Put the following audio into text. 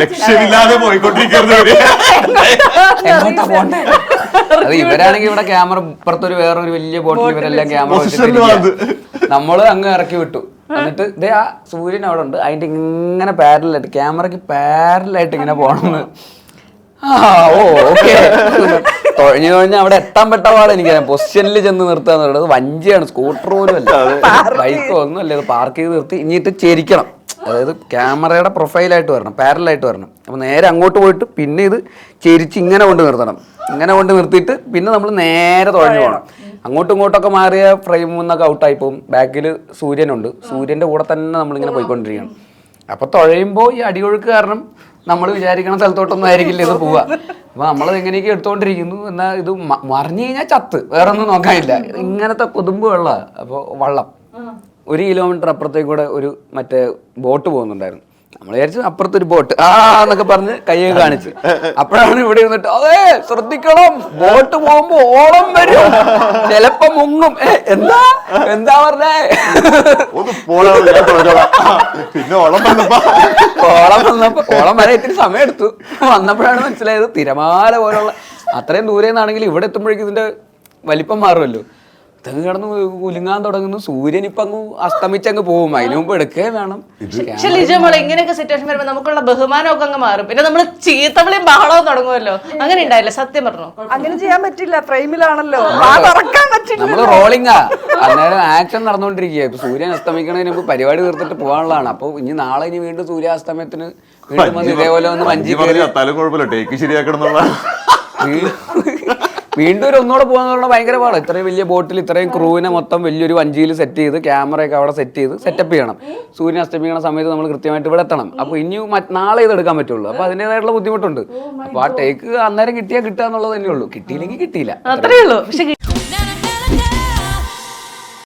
ലക്ഷ്യമില്ലാതെ പോയിക്കൊണ്ടിരിക്കുന്നത്. എങ്ങോട്ടാ പോണ്ടേ? അത് ഇവരാണെങ്കിൽ ഇവിടെ ക്യാമറ ഇപ്പുറത്തൊരു വേറൊരു വലിയ ബോട്ടിൽ ഇവരെല്ലാം ക്യാമറ നമ്മള് അങ്ങ് ഇറക്കി വിട്ടു. എന്നിട്ട് ഇതേ ആ സൂര്യൻ അവിടെ ഉണ്ട്, അതിന്റെ ഇങ്ങനെ പാരലായിട്ട് ക്യാമറക്ക് പാരലായിട്ട് ഇങ്ങനെ പോണെന്ന്. ഓ ഓക്കെ. തുഴഞ്ഞു തുഴഞ്ഞ് അവിടെ എത്താൻ പെട്ട പാടെ എനിക്കറിയാം. പൊസിഷനിൽ ചെന്ന് നിർത്താന്ന് പറയുന്നത് വഞ്ചിയാണ്, സ്കൂട്ടർ പോലും അല്ല, ബൈക്കോ ഒന്നും അല്ല. ഇത് പാർക്ക് ചെയ്ത് നിർത്തി ഇനിയിട്ട് ചെരിക്കണം. അതായത് ക്യാമറയുടെ പ്രൊഫൈലായിട്ട് വരണം, പാരലായിട്ട് വരണം. അപ്പോൾ നേരെ അങ്ങോട്ട് പോയിട്ട് പിന്നെ ഇത് ചെരിച്ച് ഇങ്ങനെ കൊണ്ട് നിർത്തണം. ഇങ്ങനെ കൊണ്ട് നിർത്തിയിട്ട് പിന്നെ നമ്മൾ നേരെ തുഴഞ്ഞു പോകണം. അങ്ങോട്ടും ഇങ്ങോട്ടൊക്കെ മാറിയ ഫ്രെയിമിൽ നിന്നൊക്കെ ഔട്ടായി പോകും. ബാക്കിൽ സൂര്യനുണ്ട്, സൂര്യൻ്റെ കൂടെ തന്നെ നമ്മളിങ്ങനെ പോയിക്കൊണ്ടിരിക്കണം. അപ്പോൾ തുഴയുമ്പോൾ ഈ അടിയൊഴുക്ക് കാരണം നമ്മൾ വിചാരിക്കുന്ന സ്ഥലത്തോട്ടൊന്നും ആയിരിക്കില്ല ഇത് പോവുക. അപ്പോൾ നമ്മളത് എങ്ങനെയൊക്കെ എടുത്തുകൊണ്ടിരിക്കുന്നു. എന്നാൽ ഇത് മറിഞ്ഞു കഴിഞ്ഞാൽ ചത്ത്, വേറെ ഒന്നും നോക്കാനില്ല. ഇങ്ങനത്തെ കൊതുമ്പ് വെള്ളമാണ്. അപ്പോൾ വള്ളം 1 കിലോമീറ്റർ അപ്പുറത്തേക്ക് കൂടെ ഒരു മറ്റേ ബോട്ട് പോകുന്നുണ്ടായിരുന്നു. നമ്മൾ വിചാരിച്ചു അപ്പുറത്തൊരു ബോട്ട് എന്നൊക്കെ പറഞ്ഞ് കൈയൊക്കെ കാണിച്ച്. അപ്പോഴാണ് ഇവിടെ ഇരുന്നിട്ട് അതെ ശ്രദ്ധിക്കണം, ബോട്ട് പോകുമ്പോ ഓളം വരും, ചിലപ്പോ മുങ്ങും. എന്താ എന്താ പറഞ്ഞേ? പിന്നെ ഓളം വന്നപ്പോ ഓളം വരെ ഇത്തിരി സമയം എടുത്തു. വന്നപ്പോഴാണ് മനസ്സിലായത് തിരമാല പോലുള്ള അത്രയും ദൂരെ നിന്നാണെങ്കിൽ ഇവിടെ എത്തുമ്പോഴേക്കും ഇതിന്റെ വലിപ്പം മാറുമല്ലോ. ഇതങ്ങ് കിടന്ന് കുലുങ്ങാൻ തുടങ്ങുന്നു. സൂര്യൻ ഇപ്പൊ അങ്ങ് അസ്തമിച്ചങ്ങ് പോകും. അതിന് മുമ്പ് എടുക്കേ വേണം. പക്ഷെ ലിജോമോളെ ഇങ്ങനെയൊക്കെ സിറ്റുവേഷൻ വരുമ്പോ നമുക്കുള്ള ബഹുമാനമൊക്കെ അങ്ങ് മാറും. പിന്നെ നമ്മള് ചീത്തവിളിയും ബഹളവും തുടങ്ങുമല്ലോ. അങ്ങനെ ഉണ്ടായില്ല? സത്യം പറഞ്ഞു അങ്ങനെ ചെയ്യാൻ പറ്റില്ല, ഫ്രെയിമിലാണല്ലോ, തുറക്കാൻ പറ്റില്ല. നമ്മള് റോളിങ്ങാ. അന്നേരം ആക്ഷൻ നടന്നുകൊണ്ടിരിക്കുക. ഇപ്പൊ സൂര്യൻ അസ്തമിക്കണതിന് മുമ്പ് പരിപാടി തീർത്തിട്ട് പോകാനുള്ളതാണ്. അപ്പൊ ഇനി നാളെ ഇനി വീണ്ടും സൂര്യാസ്തമയത്തിന് വീണ്ടും വന്ന് ഇതേപോലെ ഒന്ന് വഞ്ചി കുഴപ്പമില്ല, ടേക്ക് ശരിയാക്കണം. വീണ്ടും ഒന്നുകൂടെ പോകാന്ന് പറഞ്ഞാൽ ഭയങ്കര പാടാണ്. ഇത്രയും വലിയ ബോട്ടിൽ ഇത്രയും ക്രൂവിനെ മൊത്തം വലിയൊരു വഞ്ചിയിൽ സെറ്റ് ചെയ്ത് ക്യാമറയൊക്കെ അവിടെ സെറ്റ് ചെയ്ത് സെറ്റപ്പ് ചെയ്യണം. സൂര്യൻ അസ്തമിക്കുന്ന സമയത്ത് നമ്മൾ കൃത്യമായിട്ട് ഇവിടെ എത്തണം. അപ്പോൾ ഇനി നാളെ ഇത് എടുക്കാൻ പറ്റുള്ളൂ. അപ്പോൾ അതിൻ്റെതായിട്ടുള്ള ബുദ്ധിമുട്ടുണ്ട്. അപ്പോൾ ആ ടേക്ക് അന്നേരം കിട്ടിയാൽ കിട്ടുക എന്നുള്ളത് തന്നെ ഉള്ളൂ. കിട്ടിയില്ലെങ്കിൽ കിട്ടിയില്ല, അത്രേ ഉള്ളൂ. പക്ഷെ